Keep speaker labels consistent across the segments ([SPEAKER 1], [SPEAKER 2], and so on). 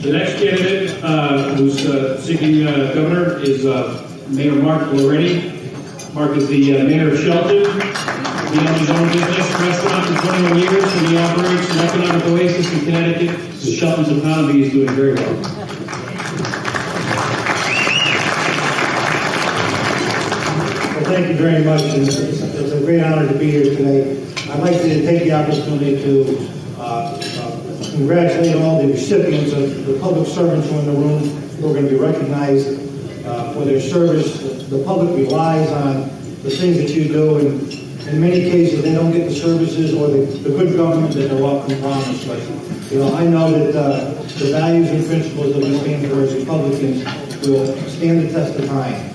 [SPEAKER 1] The next candidate who's seeking governor is Mayor Mark Lauretti. Mark is the mayor of Shelton. He owns his own business, restaurant for 21 years, and he operates an economic oasis in Connecticut. So Shelton's economy is doing very well.
[SPEAKER 2] Well, thank you very much. It's a great honor to be here today. I'd like to take the opportunity to congratulate all the recipients of the public servants who are in the room who are going to be recognized for their service. The public relies on the things that you do, and in many cases they don't get the services or the good government that they're often promised. But I know that the values and principles that we stand for as Republicans will stand the test of time.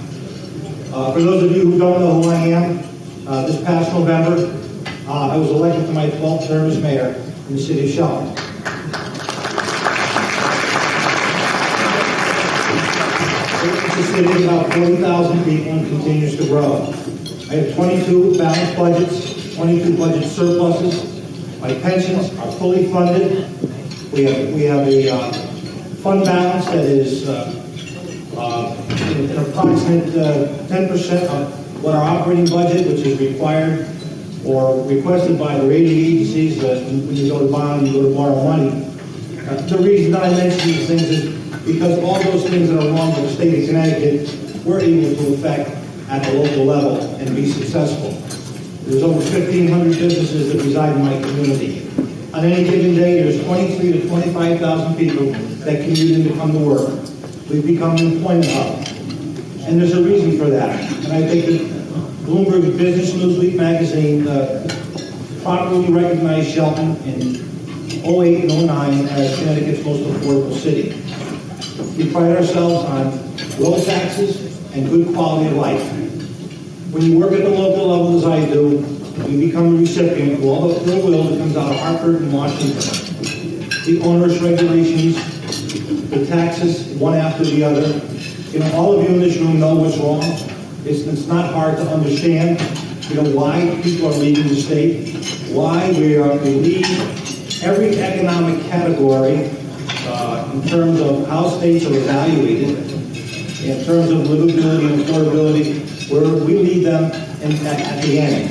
[SPEAKER 2] For those of you who don't know who I am, this past November I was elected to my 12th term as mayor in the city of Shelton. The city is about 40,000 people and continues to grow. I have 22 balanced budgets, 22 budget surpluses. My pensions are fully funded. We have a fund balance that is an approximate 10% of what our operating budget, which is required or requested by the rating agencies. When you go to bond, you go to borrow money. The reason that I mention these things is because all those things that are wrong with the state of Connecticut, we're able to affect at the local level and be successful. There's over 1,500 businesses that reside in my community. On any given day, there's 23 to 25,000 people that commute in to come to work. We've become an employment hub. And there's a reason for that. And I think that Bloomberg Business Newsweek magazine properly recognized Shelton in 08 and 09 as Connecticut's most affordable city. We pride ourselves on low taxes and good quality of life. When you work at the local level as I do, we become a recipient of all the goodwill that comes out of Hartford and Washington. The onerous regulations, the taxes, one after the other. All of you in this room know what's wrong. It's not hard to understand, why people are leaving the state, why we lead every economic category in terms of how states are evaluated, in terms of livability and affordability, where we lead them at the end.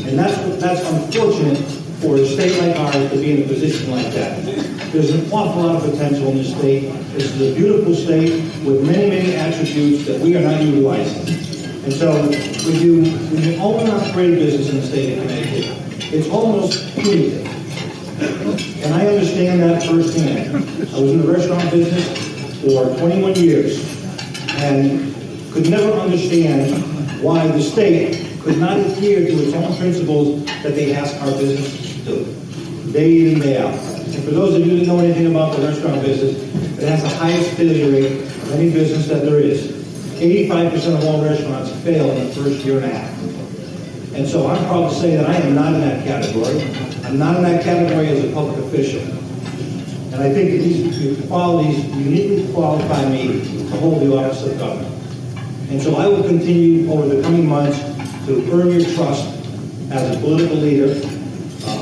[SPEAKER 2] And that's unfortunate for a state like ours to be in a position like that. There's an awful lot of potential in this state. This is a beautiful state with many, many attributes that we are not utilizing. And so when you own and operate a business in the state of Connecticut, it's almost punitive. And I understand that firsthand. I was in the restaurant business for 21 years and could never understand why the state could not adhere to its own principles that they ask our businesses to do, day in and day out. And for those of you that know anything about the restaurant business, it has the highest failure rate of any business that there is. 85% of all restaurants fail in the first year and a half. And so I'm proud to say that I am not in that category. I'm not in that category as a public official. And I think that these qualities uniquely qualify me to hold the office of governor. And so I will continue over the coming months to earn your trust as a political leader.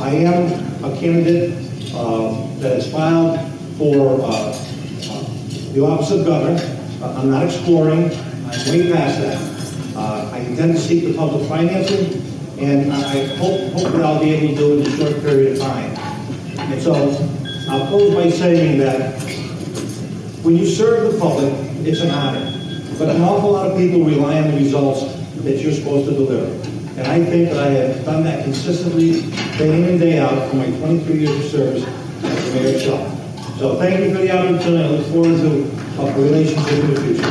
[SPEAKER 2] I am a candidate that is filed for the office of governor. I'm not exploring. I'm way past that. I intend to seek the public financing, and I hope that I'll be able to do it in a short period of time. And so I'll close by saying that when you serve the public, it's an honor. But an awful lot of people rely on the results that you're supposed to deliver. And I think that I have done that consistently, day in and day out, for my 23 years of service as the mayor of Shelton. So thank you for the opportunity. I look forward to a relationship in the future.